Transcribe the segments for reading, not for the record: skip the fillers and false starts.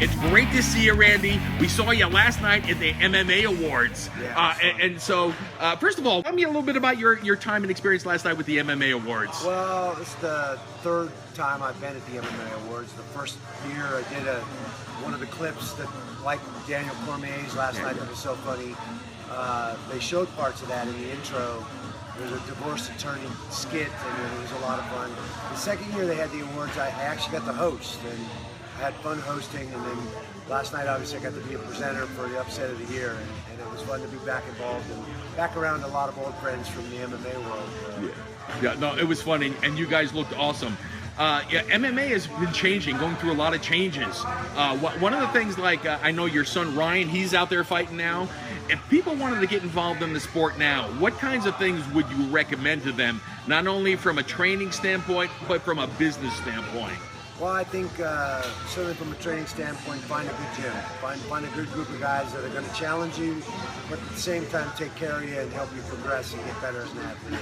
It's great to see you, Randy. We saw you last night at the MMA Awards. Yeah, and so, first of all, tell me a little bit about your time and experience last night with the MMA Awards. Well, it's the third time I've been at the MMA Awards. The first year I did one of the clips that, like Daniel Cormier's last night, that was so funny. They showed parts of that in the intro. There's a divorce attorney skit, and it was a lot of fun. The second year they had the awards, I actually got to host, and I had fun hosting. And then last night, obviously, I got to be a presenter for the upset of the year, and it was fun to be back involved and back around a lot of old friends from the MMA world. Yeah, no, it was fun, and you guys looked awesome. Yeah, MMA has been changing, going through a lot of changes. One of the things, like, I know your son Ryan, he's out there fighting now. If people wanted to get involved in the sport now, what kinds of things would you recommend to them, not only from a training standpoint, but from a business standpoint? Well, I think certainly from a training standpoint, find a good gym. Find a good group of guys that are going to challenge you, but at the same time take care of you and help you progress and get better as an athlete.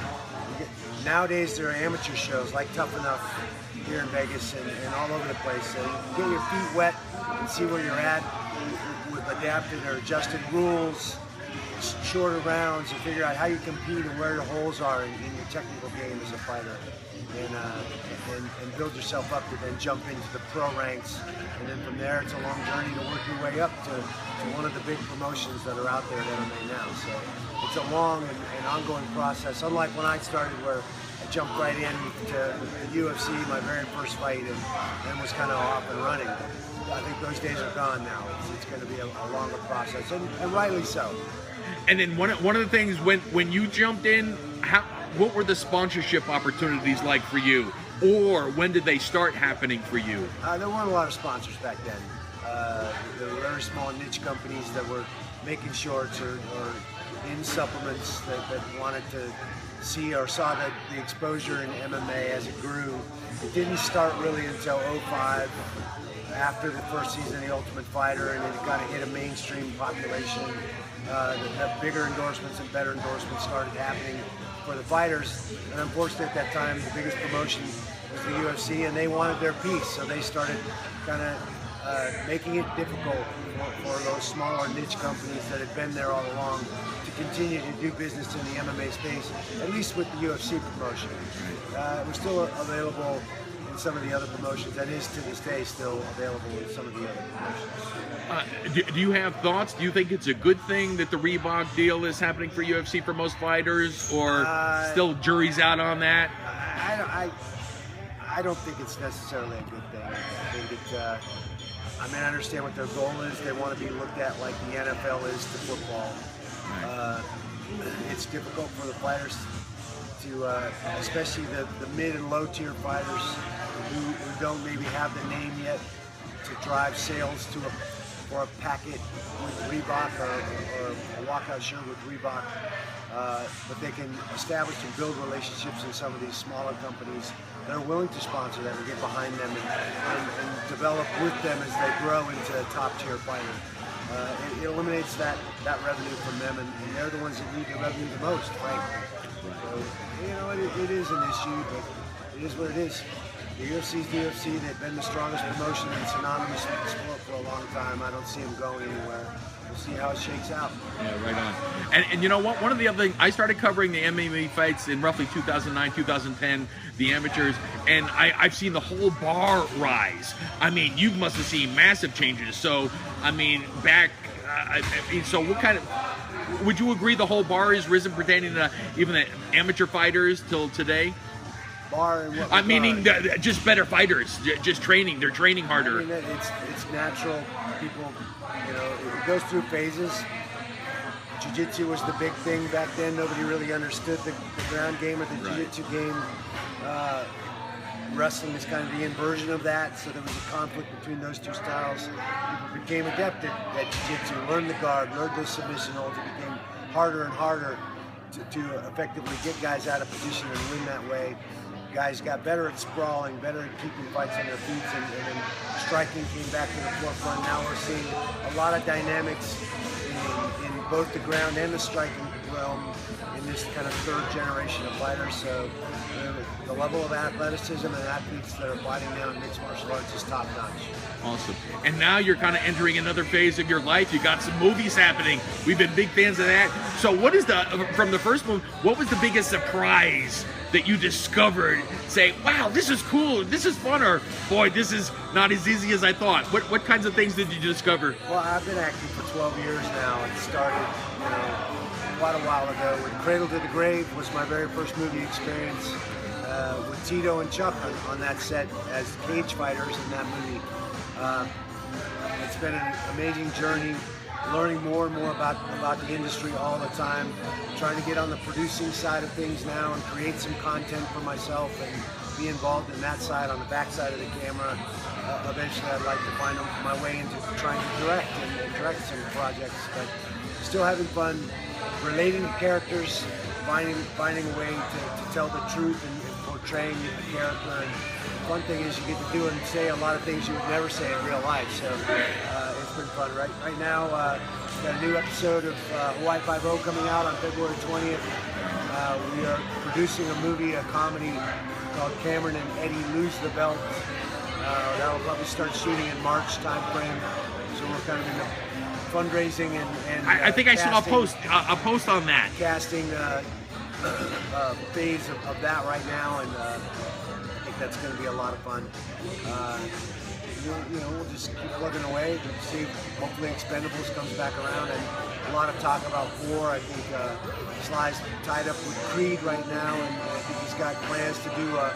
Nowadays, there are amateur shows like Tough Enough here in Vegas and all over the place. So you can get your feet wet and see where you're at with adapted or adjusted rules, shorter rounds, and figure out how you compete and where the holes are in your technical game as a fighter. And build yourself up to then jump into the pro ranks, and then from there it's a long journey to work your way up to one of the big promotions that are out there at MMA now. So it's a long and ongoing process, unlike when I started, where I jumped right into the UFC, my very first fight, and was kind of off and running. I think those days are gone now. It's going to be a longer process, and rightly so. And then one of the things, when you jumped in, what were the sponsorship opportunities like for you? Or when did they start happening for you? There weren't a lot of sponsors back then. There were very small niche companies that were making shorts or in supplements that wanted to see or saw the exposure in MMA as it grew. It didn't start really until 2005, after the first season of The Ultimate Fighter, and it kind of hit a mainstream population. The bigger endorsements and better endorsements started happening for the fighters, and unfortunately at that time the biggest promotion was the UFC, and they wanted their piece, so they started kind of making it difficult for those smaller niche companies that had been there all along to continue to do business in the MMA space, at least with the UFC promotion. It was still available in some of the other promotions, and is to this day still available in some of the other promotions. Do you have thoughts? Do you think it's a good thing that the Reebok deal is happening for UFC for most fighters, or still jury's out on that? I don't think it's necessarily a good thing. I think it's, I understand what their goal is. They want to be looked at like the NFL is to football. It's difficult for the fighters to, especially the mid and low tier fighters who don't maybe have the name yet, to drive sales for a packet with Reebok or a walkout shirt with Reebok. But they can establish and build relationships in some of these smaller companies that are willing to sponsor them and get behind them and develop with them as they grow into a top tier fighter. It eliminates that revenue from them, and they're the ones that need the revenue the most, frankly. So, it is an issue, but it is what it is. The UFC's the UFC. They've been the strongest promotion and synonymous with the sport for a long time. I don't see them going anywhere. We'll see how it shakes out. Yeah, right on. And you know what? One of the other things, I started covering the MMA fights in roughly 2009, 2010, the amateurs, and I've seen the whole bar rise. I mean, you must have seen massive changes. So, I mean, so what kind of, would you agree the whole bar has risen pertaining to even the amateur fighters till today? Bar in what I'm meaning just better fighters, just training. They're training harder. I mean, it's natural. People, it goes through phases. Jiu-jitsu was the big thing back then. Nobody really understood the ground game or the jiu-jitsu game. Wrestling is kind of the inversion of that, so there was a conflict between those two styles. People became adept at jiu-jitsu, learned the guard, learned the submission holds. It became harder and harder to effectively get guys out of position and win that way. Guys got better at sprawling, better at keeping fights on their feet, and then striking came back to the forefront. Now we're seeing a lot of dynamics in both the ground and the striking realm in this kind of third generation of fighters. So the level of athleticism and athletes that are fighting now in mixed martial arts is top notch. Awesome. And now you're kind of entering another phase of your life. You got some movies happening. We've been big fans of that. So what is from the first movie, what was the biggest surprise that you discovered? Say, wow, this is cool, this is fun, or boy, this is not as easy as I thought. What kinds of things did you discover? Well, I've been acting for 12 years now. It started, quite a while ago. With Cradle to the Grave was my very first movie experience with Tito and Chuck on that set as cage fighters in that movie. It's been an amazing journey, learning more and more about the industry all the time, trying to get on the producing side of things now and create some content for myself and be involved in that side, on the back side of the camera. Eventually I'd like to find my way into trying to direct and direct some projects, but still having fun, relating to characters, finding a way to tell the truth and portraying a character. And the fun thing is you get to do and say a lot of things you would never say in real life, so it's been fun. Right now, we've got a new episode of Hawaii Five-0 coming out on February 20th. We are producing a movie, a comedy called Cameron and Eddie Lose the Belt. That'll probably start shooting in March time frame. So we're kind of in the fundraising and I think I saw a post on that. Casting phase of that right now, and I think that's going to be a lot of fun. We'll just keep plugging away and see. Hopefully Expendables comes back around, and a lot of talk about 4. I think Sly's tied up with Creed right now, and I think he's got plans to do a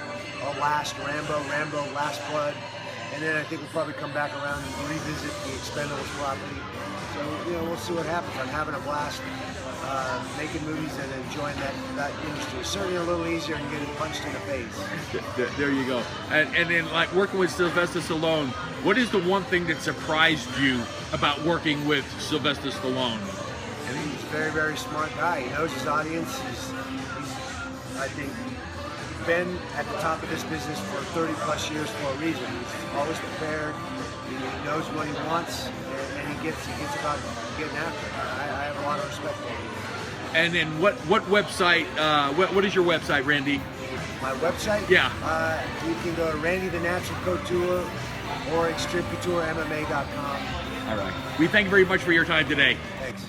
last Rambo Last Blood, and then I think we'll probably come back around and revisit the Expendables property. So we'll see what happens. I'm having a blast making movies and enjoying that industry. It's certainly a little easier than getting punched in the face. There you go. And then, like, working with Sylvester Stallone, what is the one thing that surprised you about working with Sylvester Stallone? I think he's a very, very smart guy. He knows his audience. He's I think, been at the top of this business for 30 plus years for a reason. He's always prepared. He knows what he wants, and he gets about getting after it. I have a lot of respect for him. And then what website, what is your website, Randy? My website? Yeah. You can go to Randy the Natural Couture or ExtremeCoutureMMA.com. All right. We thank you very much for your time today. Thanks.